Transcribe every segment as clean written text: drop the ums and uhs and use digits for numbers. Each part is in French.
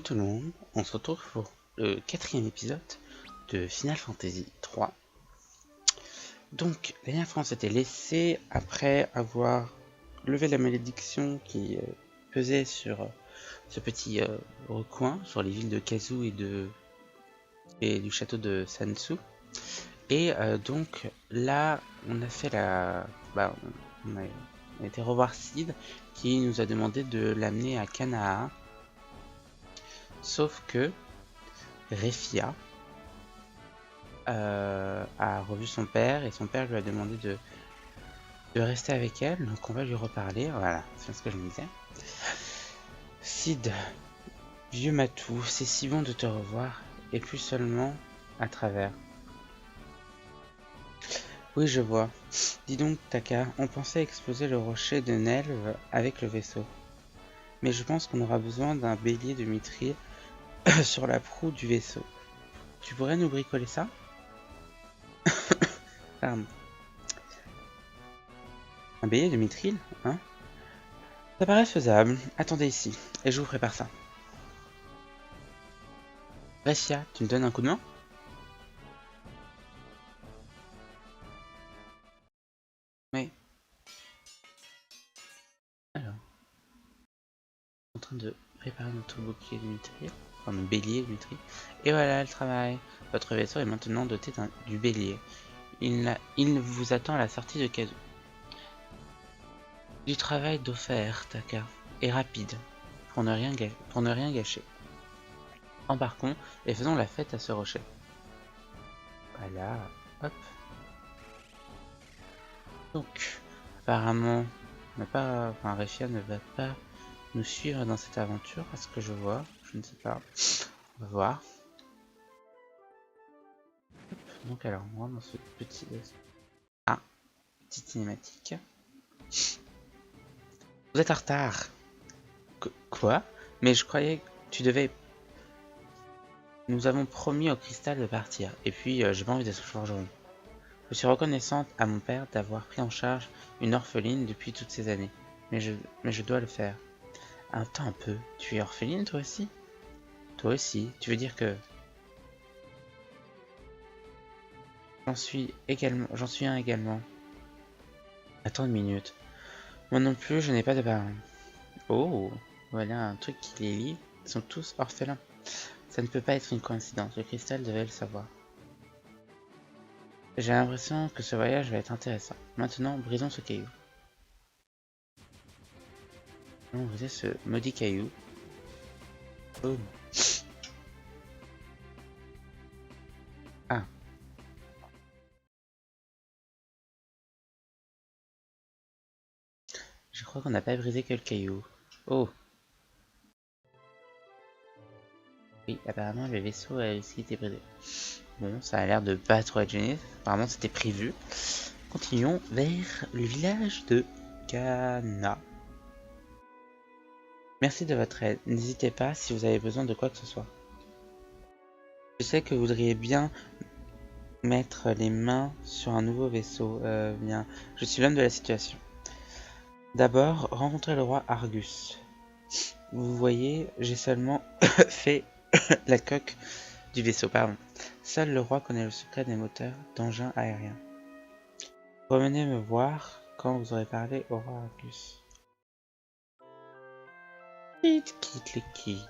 tout le monde, on se retrouve pour le quatrième épisode de Final Fantasy 3. Donc, la dernière fois on s'était laissé après avoir levé la malédiction qui pesait sur ce petit recoin, sur les villes de Kazu et du château de Sansu. Et donc là, on a fait on a été revoir Sid qui nous a demandé de l'amener à Kanaa. Sauf que Refia a revu son père et son père lui a demandé de rester avec elle, donc on va lui reparler. Voilà, c'est ce que je me disais. Sid, vieux matou, c'est si bon de te revoir, et plus seulement à travers. Oui, je vois. Dis donc, Taka, on pensait exploser le rocher de Nelve avec le vaisseau. Mais je pense qu'on aura besoin d'un bélier de mithril sur la proue du vaisseau. Tu pourrais nous bricoler ça? Pardon. Un bélier de mithril, hein? Ça paraît faisable. Attendez ici, et je vous prépare ça. Ressia, tu me donnes un coup de main? Oui. Alors, en train de préparer notre bouclier de mithril, enfin notre bélier de mithril. Et voilà le travail. Votre vaisseau est maintenant doté du bélier. Il vous attend à la sortie de Kazu. Du travail d'offert, Taka, et rapide, pour ne rien gâcher. Embarquons et faisons la fête à ce rocher. Voilà, hop. Donc, apparemment, Refia ne va pas nous suivre dans cette aventure, à ce que je vois. Je ne sais pas. On va voir. Donc alors, moi, dans ce petit... Ah, petite cinématique. Vous êtes en retard. Quoi? Mais je croyais que tu devais... Nous avons promis au cristal de partir. Et puis, j'ai pas envie d'être forgeron. Je suis reconnaissante à mon père d'avoir pris en charge une orpheline depuis toutes ces années. Mais je dois le faire. Attends un peu. Tu es orpheline, toi aussi? Toi aussi. Tu veux dire que... J'en suis un également. Attends une minute. Moi non plus, je n'ai pas de parents. Oh, voilà un truc qui les lie. Ils sont tous orphelins. Ça ne peut pas être une coïncidence. Le cristal devait le savoir. J'ai l'impression que ce voyage va être intéressant. Maintenant, brisons ce caillou. Allons briser ce maudit caillou. Boum. Ah. Je crois qu'on n'a pas brisé que le caillou. Oh. Oui, apparemment le vaisseau a aussi été brisé. Bon, ça a l'air de pas trop être gêné. Apparemment c'était prévu. Continuons vers le village de Kana. Merci de votre aide. N'hésitez pas si vous avez besoin de quoi que ce soit. Je sais que vous voudriez bien mettre les mains sur un nouveau vaisseau. Bien, je suis l'homme de la situation. D'abord, rencontrez le roi Argus. Vous voyez, j'ai seulement fait la coque du vaisseau, pardon. Seul le roi connaît le secret des moteurs d'engins aériens. Revenez me voir quand vous aurez parlé au roi Argus. Quitte les qui.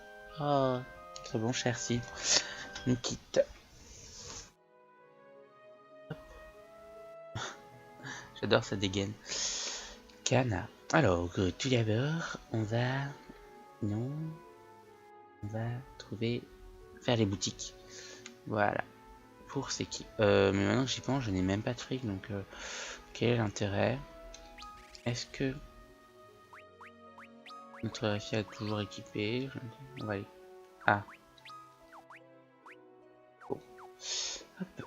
Oh, très bon, cher Sid. Nous quitte. J'adore sa dégaine. Kana. Alors, tout d'abord, on va... Non. On va trouver... Faire les boutiques. Voilà. Pour c'est qui mais maintenant que j'y pense, je n'ai même pas de fric, donc... quel est l'intérêt? Est-ce que... Notre RFI est toujours équipé? On va aller... Ah. Oh. Hop.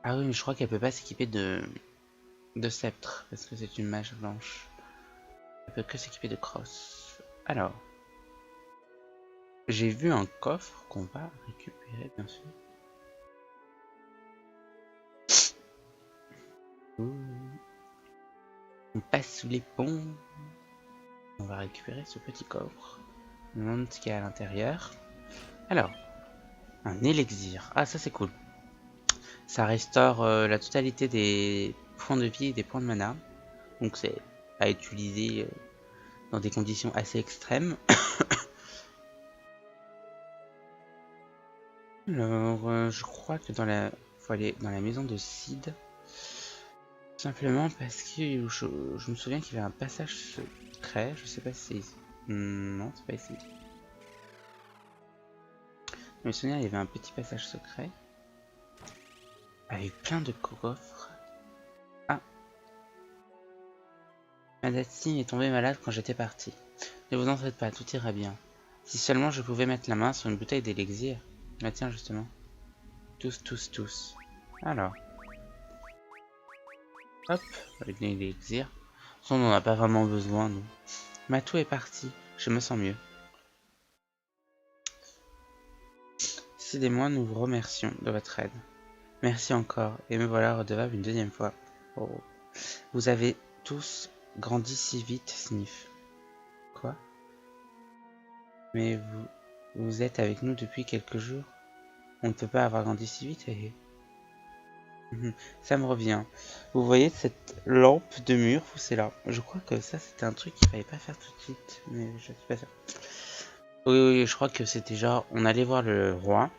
Ah oui, mais je crois qu'elle peut pas s'équiper de sceptre, parce que c'est une mage blanche. Elle peut que s'équiper de crosse. Alors... J'ai vu un coffre qu'on va récupérer, bien sûr. Ouh. On passe sous les ponts. On va récupérer ce petit coffre. Je me demande ce qu'il y a à l'intérieur. Alors, un élixir. Ah, ça c'est cool. Ça restaure la totalité des points de vie et des points de mana. Donc c'est à utiliser dans des conditions assez extrêmes. Alors, je crois que faut aller dans la maison de Sid. Simplement parce que je me souviens qu'il y avait un passage secret. Je sais pas si c'est ici. Non, c'est pas ici. Je me souviens, il y avait un petit passage secret. Avec plein de coffres. Ah. Madati est tombée malade quand j'étais parti. Ne vous en faites pas, tout ira bien. Si seulement je pouvais mettre la main sur une bouteille d'élixir. Bah tiens, justement. Tous. Alors. Hop, avec l'élixir. On n'en a pas vraiment besoin, nous. Matou est parti. Je me sens mieux. Sid et moi, nous vous remercions de votre aide. Merci encore, et me voilà redevable une deuxième fois. Oh. Vous avez tous grandi si vite, Sniff. Quoi? Mais vous êtes avec nous depuis quelques jours? On ne peut pas avoir grandi si vite, Ça me revient. Vous voyez cette lampe de mur, c'est là. Je crois que ça, c'était un truc qu'il fallait pas faire tout de suite, mais je suis pas sûr. Oui, je crois que c'était genre, on allait voir le roi.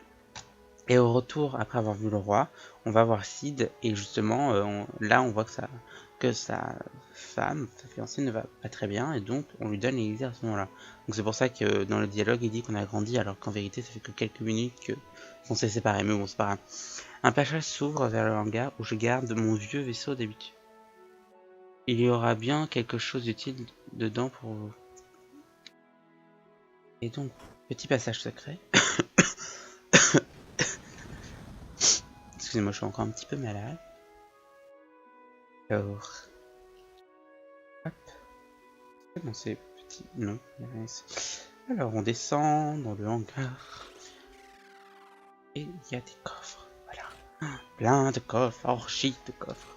Et au retour, après avoir vu le roi, on va voir Sid, et justement, là on voit que sa femme, sa fiancée ne va pas très bien, et donc on lui donne l'élixir à ce moment-là. Donc c'est pour ça que dans le dialogue, il dit qu'on a grandi, alors qu'en vérité, ça fait que quelques minutes qu'on s'est séparés, mais bon, c'est pas grave. Un passage s'ouvre vers le hangar où je garde mon vieux vaisseau d'habitude. Il y aura bien quelque chose d'utile dedans pour vous. Et donc, petit passage secret. Excusez-moi, je suis encore un petit peu malade. Alors, hop. Dans ces petits... Non, il y a rien ici. Alors, on descend dans le hangar. Et il y a des coffres. Voilà. Plein de coffres, orgie de coffres.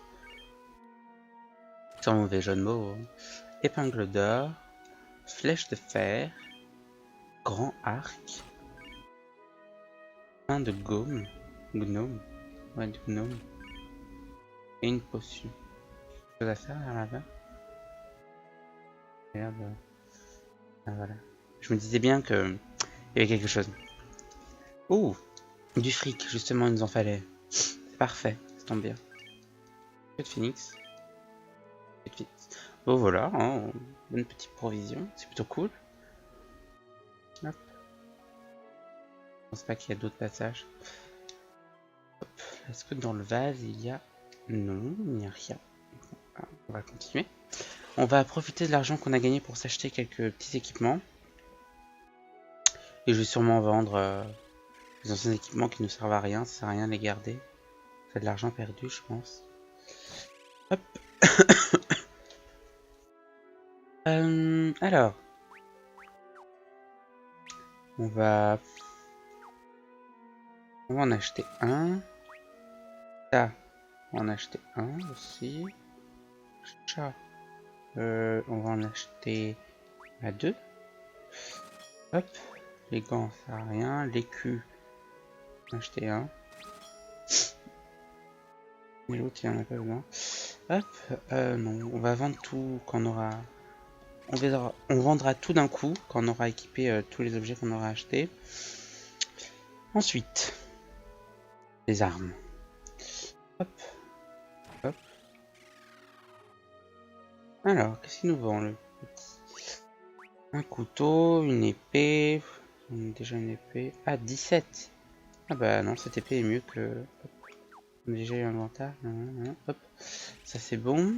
Sans mauvais jeu de mots. Épingle d'or, flèche de fer, grand arc, plein de gnome, ouais, de gnome, et une potion. Chose à faire là-bas. Et là, ah, voilà. Je me disais bien que il y avait quelque chose. Ouh, du fric, justement, il nous en fallait. C'est parfait, ça tombe bien. Peu de phoenix. Bon voilà, hein, bonne petite provision, c'est plutôt cool. Hop. Je pense pas qu'il y a d'autres passages. Est-ce que dans le vase il y a... Non, il n'y a rien. On va continuer. On va profiter de l'argent qu'on a gagné pour s'acheter quelques petits équipements. Et je vais sûrement vendre les anciens équipements qui ne servent à rien, ça sert à rien de les garder. C'est de l'argent perdu, je pense. Hop. Alors. On va en acheter un. Ça, on va en acheter un aussi. Chat. On va en acheter deux. Hop. Les gants, ça sert à rien. L'écu, on va en acheter un. Mais l'autre, il en a pas besoin. Hop. Non, on va vendre tout quand on aura... On vendra tout d'un coup quand on aura équipé tous les objets qu'on aura achetés. Ensuite, les armes. Hop. Hop. Alors, qu'est-ce qu'il nous vend le petit? Un couteau, une épée. On a déjà une épée. Ah, 17. Ah bah non, cette épée est mieux que... Hop. On a déjà eu l'inventaire. Hop. Ça c'est bon.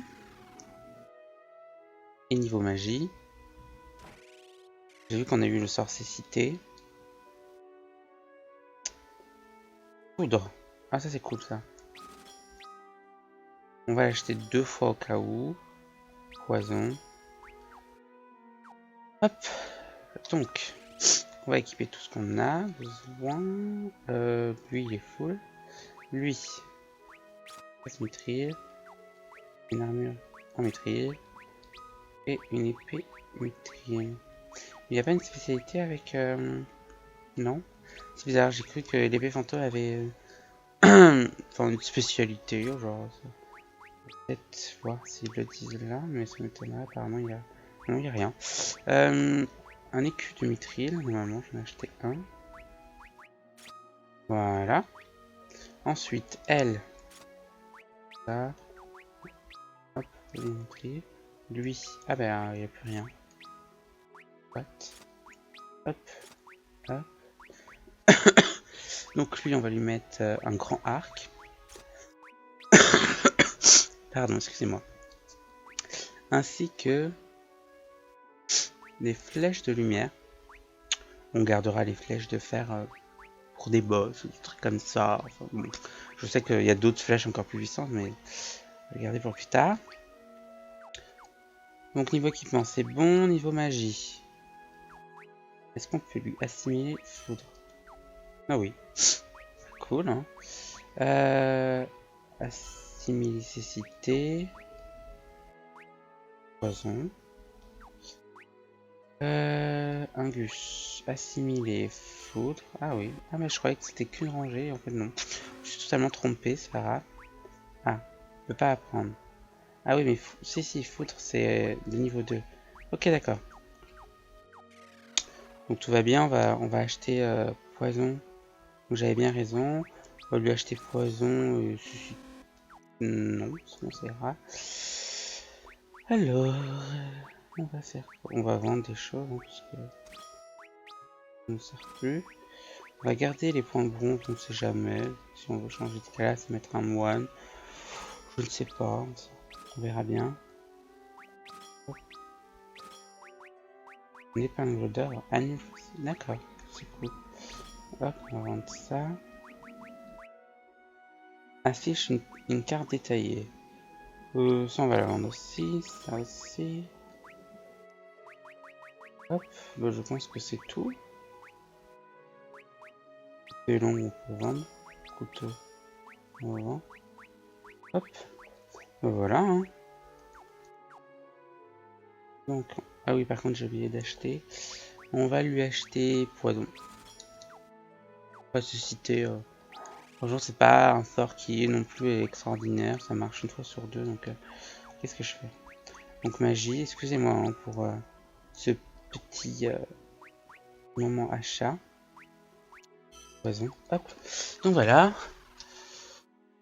Et niveau magie. J'ai vu qu'on a eu le sort cécité. Poudre. Ah ça c'est cool ça. On va l'acheter 2 fois au cas où. Poison. Hop. Donc. On va équiper tout ce qu'on a besoin. Lui il est full. Lui. Mithril. Une armure en mithril. Et une épée mithril. Il n'y a pas une spécialité avec... Non. C'est bizarre, j'ai cru que l'épée fantôme avait... enfin, une spécialité, genre... Peut-être voir s'ils le disent là, mais ça m'étonnerait, apparemment il y a... Non, il n'y a rien. Un écu de mithril, normalement j'en ai acheté un. Voilà. Ensuite, elle. Ça. Hop, mithril. Lui. Ah ben, il n'y a plus rien. What? Hop. Hop. Donc lui, on va lui mettre un grand arc. Pardon, excusez-moi. Ainsi que des flèches de lumière. On gardera les flèches de fer pour des boss ou des trucs comme ça. Enfin, bon. Je sais qu'il y a d'autres flèches encore plus puissantes, mais je vais garder pour plus tard. Donc niveau équipement, c'est bon. Niveau magie. Est-ce qu'on peut lui assimiler foudre? Ah oui. Cool, hein. Assimilicité. Poison. Angus. Assimilé. Foudre. Ah oui. Ah mais je croyais que c'était qu'une rangée. En fait non. Je suis totalement trompé, c'est pas grave. Ah. Je peux pas apprendre. Ah oui mais si foudre c'est de niveau 2. Ok d'accord. Donc tout va bien. On va acheter poison. Donc j'avais bien raison. On va lui acheter poison. Non, sinon ça ira. Alors, on va faire quoi? On va vendre des choses, hein, parce que ça ne sert plus. On va garder les points de bronze, on ne sait jamais. Si on veut changer de classe, mettre un moine. Je ne sais pas, on verra bien. Une épingle d'or, annule. D'accord, c'est cool. Hop, on va vendre ça. Affiche une carte détaillée. Ça on va la vendre aussi, ça aussi. Hop, bah, je pense que c'est tout. C'est long, on peut vendre. Couteau, on va vendre. Hop, bah, voilà. Hein. Donc, ah oui, par contre, j'ai oublié d'acheter. On va lui acheter poison. Ressusciter. Franchement, c'est pas un sort qui est non plus extraordinaire. Ça marche une fois sur deux. Donc, qu'est-ce que je fais? Donc, magie. Excusez-moi hein, pour ce petit moment achat. Poison. Hop. Donc, voilà.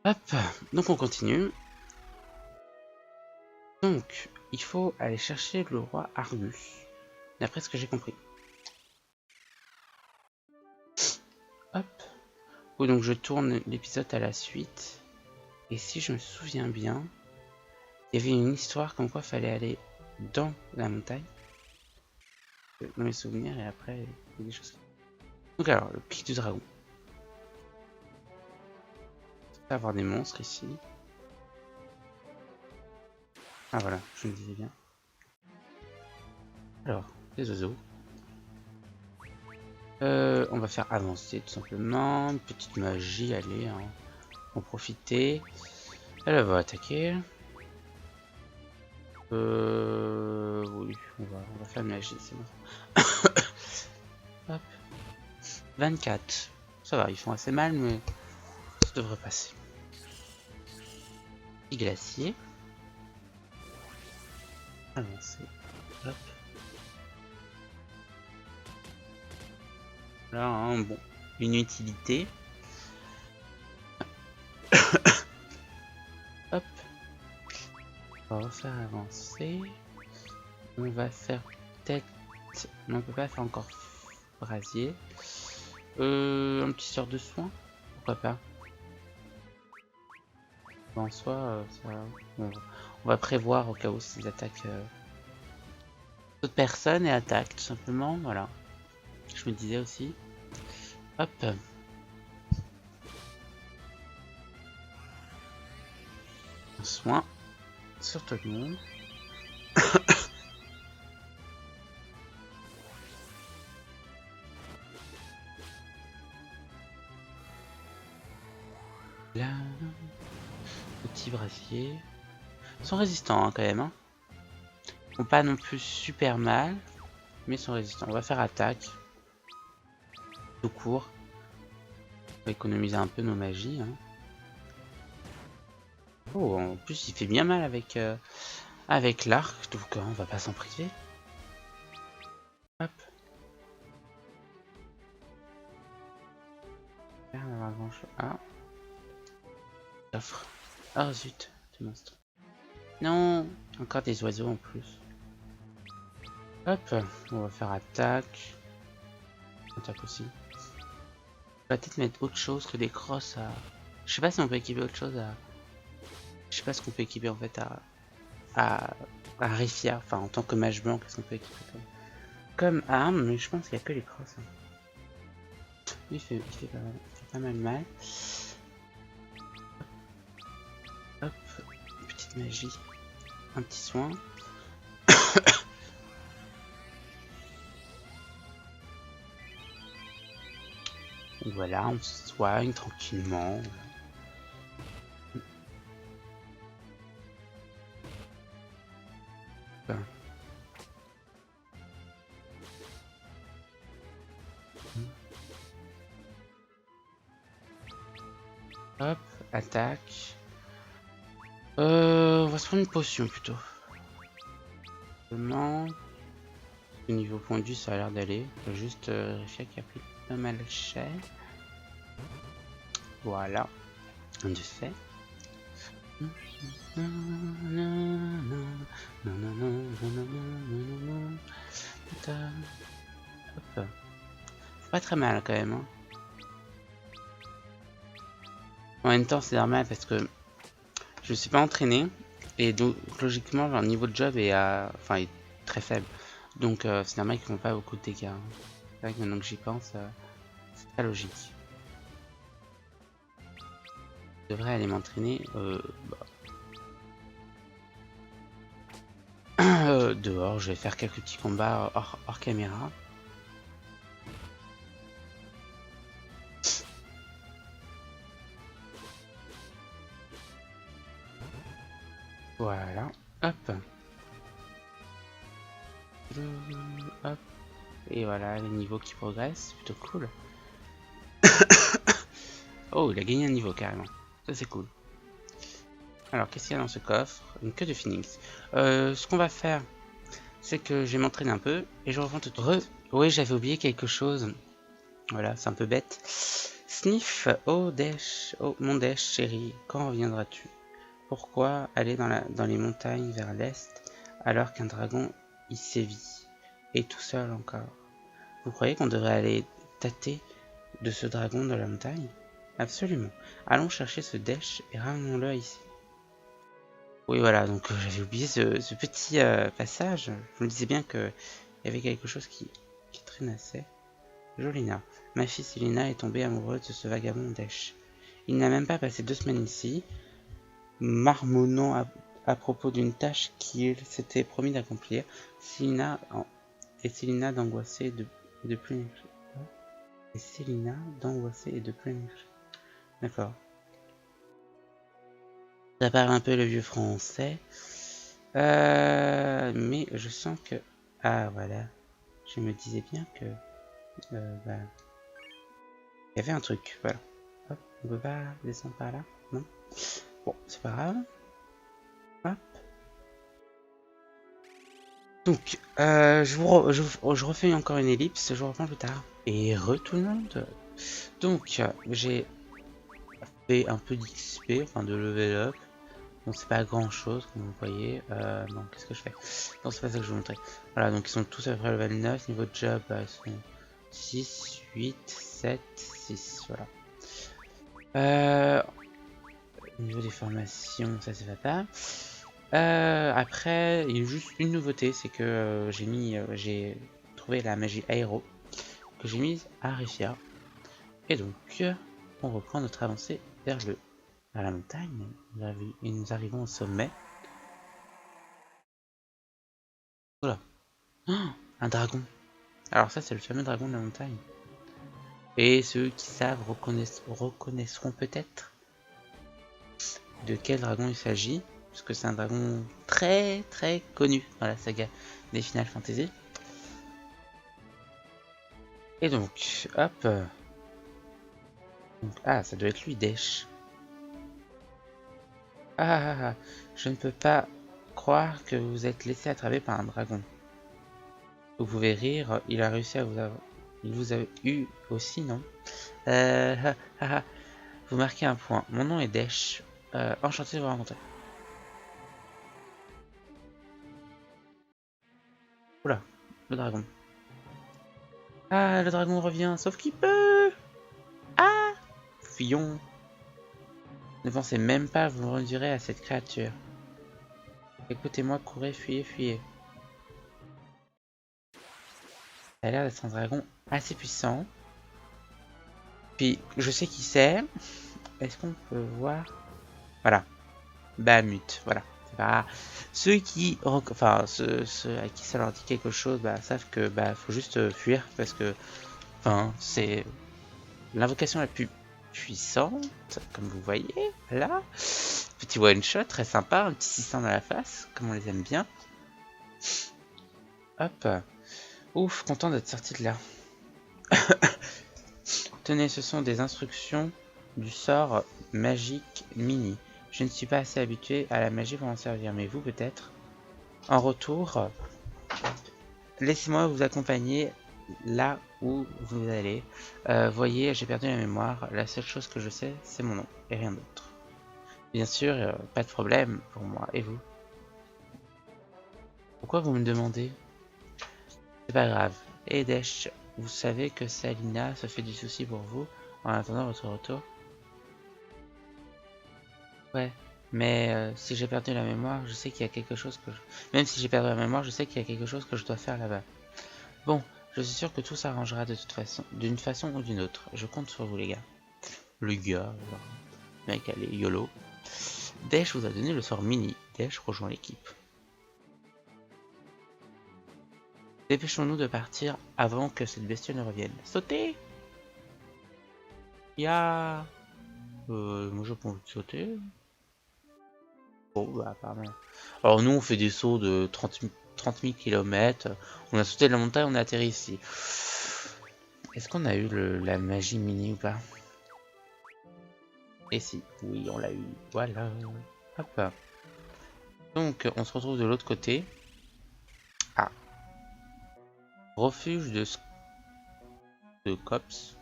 Hop. Donc, on continue. Donc, il faut aller chercher le roi Argus. D'après ce que j'ai compris. Hop. Oui, donc je tourne l'épisode à la suite. Et si je me souviens bien, il y avait une histoire comme quoi il fallait aller dans la montagne. Dans mes souvenirs, et après, il y a des choses. Donc alors, le pic du dragon. Il va avoir des monstres ici. Ah voilà, je me disais bien. Alors, les oiseaux. On va faire avancer tout simplement. Une petite magie, allez, hein. En profiter. Elle va attaquer. Oui, on va faire une magie, c'est bon. Hop. 24. Ça va, ils font assez mal, mais ça devrait passer. Petit glacier. Avancer. Hop. Là, hein, bon, une utilité. Hop. On va faire avancer. On va faire peut-être... Non, on peut pas faire encore brasier. Un petit sort de soin. Pourquoi pas. En soi, ça... on va prévoir au cas où ces attaques... d'autres personnes et attaquent tout simplement. Voilà. Je me disais aussi. Hop. Un soin. Sur tout le monde. Là. Petit brasier. Ils sont résistants hein, quand même. Hein. Ils font pas non plus super mal. mais sont résistants. On va faire attaque. Tout court. On va économiser un peu nos magies. Hein. Oh, en plus il fait bien mal avec, avec l'arc, donc on va pas s'en priver. Hop. Ah. Coffre. Oh zut, ce monstre. Non, encore des oiseaux en plus. Hop, on va faire attaque. Attaque aussi. On va peut-être mettre autre chose que des crosses à... Je sais pas si on peut équiper autre chose à... Je sais pas ce qu'on peut équiper en fait à Rifia, enfin en tant que mage blanc, qu'est-ce qu'on peut équiper comme arme, mais je pense qu'il n'y a que les crosses. Hein. Il fait pas mal mal. Hop, petite magie, un petit soin. Voilà, on se soigne tranquillement. Enfin. Hop, attaque. On va se prendre une potion plutôt. Seulement, au niveau pondu, ça a l'air d'aller. Juste Rifia qui a pris pas mal cher. Voilà, un de fait. Hop. Pas très mal quand même. Hein. En même temps, c'est normal parce que je suis pas entraîné et donc logiquement leur niveau de job est enfin est très faible. Donc c'est normal qu'ils font pas beaucoup de dégâts. Hein. C'est vrai que maintenant que j'y pense, c'est pas logique. Je devrais aller m'entraîner dehors. Je vais faire quelques petits combats hors caméra. Voilà, hop. Hop. Et voilà, les niveaux qui progressent, plutôt cool. Oh, il a gagné un niveau carrément. Ça c'est cool. Alors, qu'est-ce qu'il y a dans ce coffre? Une queue de phoenix. Ce qu'on va faire, c'est que je vais m'entraîner un peu et je reprends tout de suite. Oui, j'avais oublié quelque chose. Voilà, c'est un peu bête. Sniff, oh Dash, oh mon Dash chéri, quand reviendras-tu? Pourquoi aller dans les montagnes vers l'est alors qu'un dragon y sévit? Et tout seul encore. Vous croyez qu'on devrait aller tâter de ce dragon dans la montagne? Absolument. Allons chercher ce Dash et ramenons-le ici. Oui, voilà, donc j'avais oublié ce petit passage. Je me disais bien qu'il y avait quelque chose qui traînassait. Jolina. Ma fille Célina est tombée amoureuse de ce vagabond Dash. Il n'a même pas passé 2 semaines ici, marmonnant à propos d'une tâche qu'il s'était promis d'accomplir. Célina d'angoissée et de plus... Et Célina d'angoissée et de plus... D'accord. Ça parle un peu le vieux français. Mais je sens que... Ah, voilà. Je me disais bien que... bah... Il y avait un truc, voilà. Hop, on peut pas descendre par là, non? Bon, c'est pas grave. Hop. Donc, je refais encore une ellipse, je vous reprends plus tard. Et tout le monde. Donc, j'ai fait un peu d'XP, enfin de level up. Bon, c'est pas grand chose, comme vous voyez. Non, qu'est-ce que je fais? Non, c'est pas ça que je vais vous montrer. Voilà, donc ils sont tous à peu près level 9. Niveau de job, ils sont 6, 8, 7, 6. Voilà. Au niveau des formations, ça va pas. Après, il y a juste une nouveauté, c'est que j'ai trouvé la magie aéro que j'ai mise à Rifia. Et donc, on reprend notre avancée vers la montagne. Et nous arrivons au sommet. Voilà. Oh, un dragon. Alors ça, c'est le fameux dragon de la montagne. Et ceux qui savent reconnaîtront peut-être de quel dragon il s'agit, puisque c'est un dragon très très connu dans la saga des Final Fantasy. Et donc, hop. Donc, ah, ça doit être lui, Desch. Ah, je ne peux pas croire que vous êtes laissé attraper par un dragon. Vous pouvez rire, il a réussi à vous avoir. Il vous a eu aussi, non? Ah, ah, ah. Vous marquez un point. Mon nom est Desch. Enchanté de vous rencontrer. Oula, le dragon. Ah, le dragon revient, sauf qu'il peut. Ah, fuyons. Ne pensez même pas vous redurez à cette créature. Écoutez-moi, courez, fuyez, fuyez. Ça a l'air d'être un dragon assez puissant. Puis, je sais qui c'est. Est-ce qu'on peut voir? Voilà. Bahamut, voilà. Pas... Ceux qui, enfin, ceux à qui ça leur dit quelque chose, bah, savent que bah faut juste fuir parce que, enfin, c'est l'invocation la plus puissante, comme vous voyez, là. Petit one shot, très sympa, un petit 600 dans la face, comme on les aime bien. Hop. Ouf, content d'être sorti de là. Tenez, ce sont des instructions du sort magique mini. Je ne suis pas assez habitué à la magie pour en servir, mais vous peut-être. En retour, laissez-moi vous accompagner là où vous allez. Voyez, j'ai perdu la mémoire. La seule chose que je sais, c'est mon nom et rien d'autre. Bien sûr, pas de problème pour moi. Et vous? Pourquoi vous me demandez? C'est pas grave. Et Desch, vous savez que Salina se fait du souci pour vous en attendant votre retour? Ouais, mais si j'ai perdu la mémoire, je sais qu'il y a quelque chose que je... Même si j'ai perdu la mémoire, je sais qu'il y a quelque chose que je dois faire là-bas. Bon, je suis sûr que tout s'arrangera de toute façon, d'une façon ou d'une autre. Je compte sur vous les gars. Le gars, mec, allez, YOLO. Desch vous a donné le sort mini. Desch rejoint l'équipe. Dépêchons-nous de partir avant que cette bestiole ne revienne. Sautez! Ya! Moi j'ai pas envie de sauter. Bon, bah, pardon. Alors, nous, on fait des sauts de 30 000 km. On a sauté de la montagne, on a atterri ici. Est-ce qu'on a eu la magie mini ou pas? Et si, oui, on l'a eu. Voilà. Hop. Donc, on se retrouve de l'autre côté. Ah. Refuge de Cops.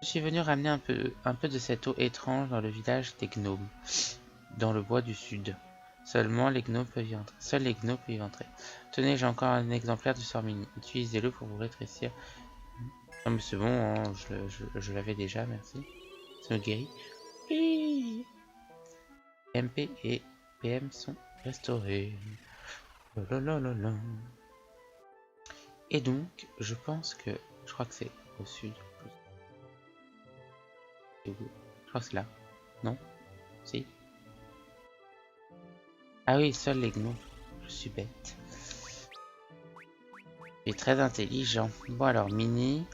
Je suis venu ramener un peu de cette eau étrange dans le village des gnomes, dans le bois du sud. Seulement les gnomes peuvent y entrer. Seuls les gnomes peuvent y entrer. Tenez, j'ai encore un exemplaire du sort mini. Utilisez-le pour vous rétrécir. Non mais c'est bon, hein, je l'avais déjà, merci. Ça me guérit. Oui. MP et PM sont restaurés. Lalalala. Et donc, je pense que... Je crois que c'est au sud. Je crois que c'est là. Non? Si? Ah oui, seuls les gnomes. Je suis bête. Il est très intelligent. Bon alors, Mini.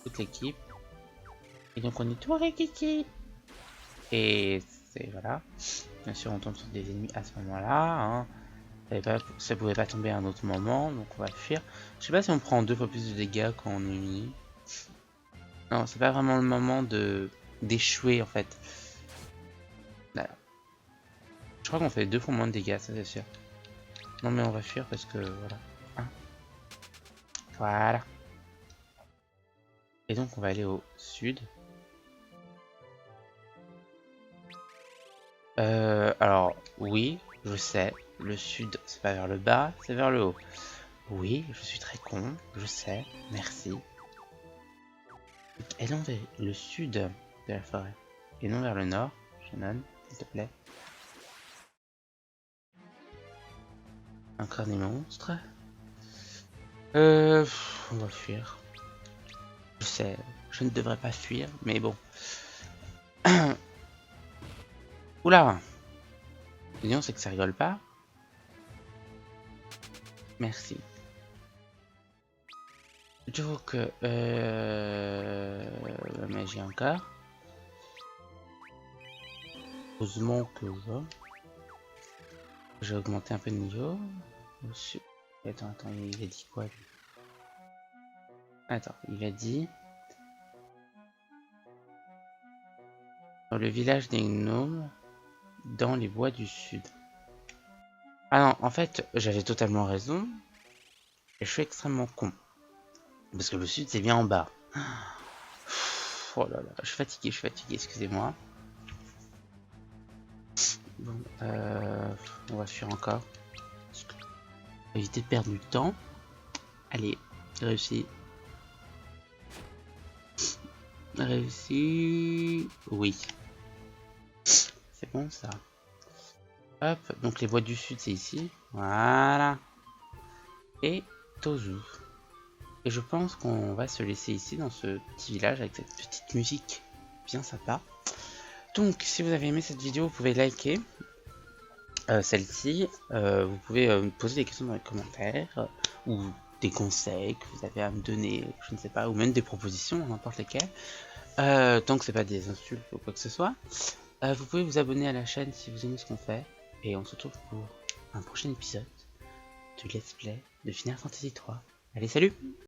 Toute l'équipe. Et donc on est tout Kiki. Et c'est voilà. Bien sûr, on tombe sur des ennemis à ce moment-là. Hein. Ça pouvait pas tomber à un autre moment, donc on va fuir. Je sais pas si on prend 2 fois plus de dégâts quand on est mini. Non, c'est pas vraiment le moment de d'échouer en fait. Voilà. Je crois qu'on fait 2 fois moins de dégâts, ça c'est sûr. Non mais on va fuir parce que voilà. Hein. Voilà. Et donc on va aller au sud. Alors oui, je sais. Le sud, c'est pas vers le bas, c'est vers le haut. Oui, je suis très con, je sais, merci. Allons vers le sud de la forêt, et non vers le nord, Shannon, s'il te plaît. Encore des monstres. On va fuir. Je sais, je ne devrais pas fuir, mais bon. Oula! Disons, c'est que ça rigole pas. Merci. Du coup que... la magie encore. Heureusement que... J'ai augmenté un peu de niveau. Attends, il a dit quoi lui? Attends, il a dit... Dans le village des gnomes, dans les bois du sud. Ah non, en fait, j'avais totalement raison. Et je suis extrêmement con. Parce que le sud, c'est bien en bas. Oh là là, je suis fatigué, excusez-moi. Bon, on va fuir encore. Éviter de perdre du temps. Allez, réussi. Réussi. Oui. C'est bon ça. Hop, donc les bois du sud, c'est ici. Voilà. Et Tozu. Et je pense qu'on va se laisser ici dans ce petit village avec cette petite musique bien sympa. Donc si vous avez aimé cette vidéo, vous pouvez liker celle-ci. Vous pouvez me poser des questions dans les commentaires ou des conseils que vous avez à me donner, je ne sais pas, ou même des propositions, n'importe lesquelles. Tant que c'est pas des insultes ou quoi que ce soit. Vous pouvez vous abonner à la chaîne si vous aimez ce qu'on fait. Et on se retrouve pour un prochain épisode de Let's Play de Final Fantasy 3. Allez, salut!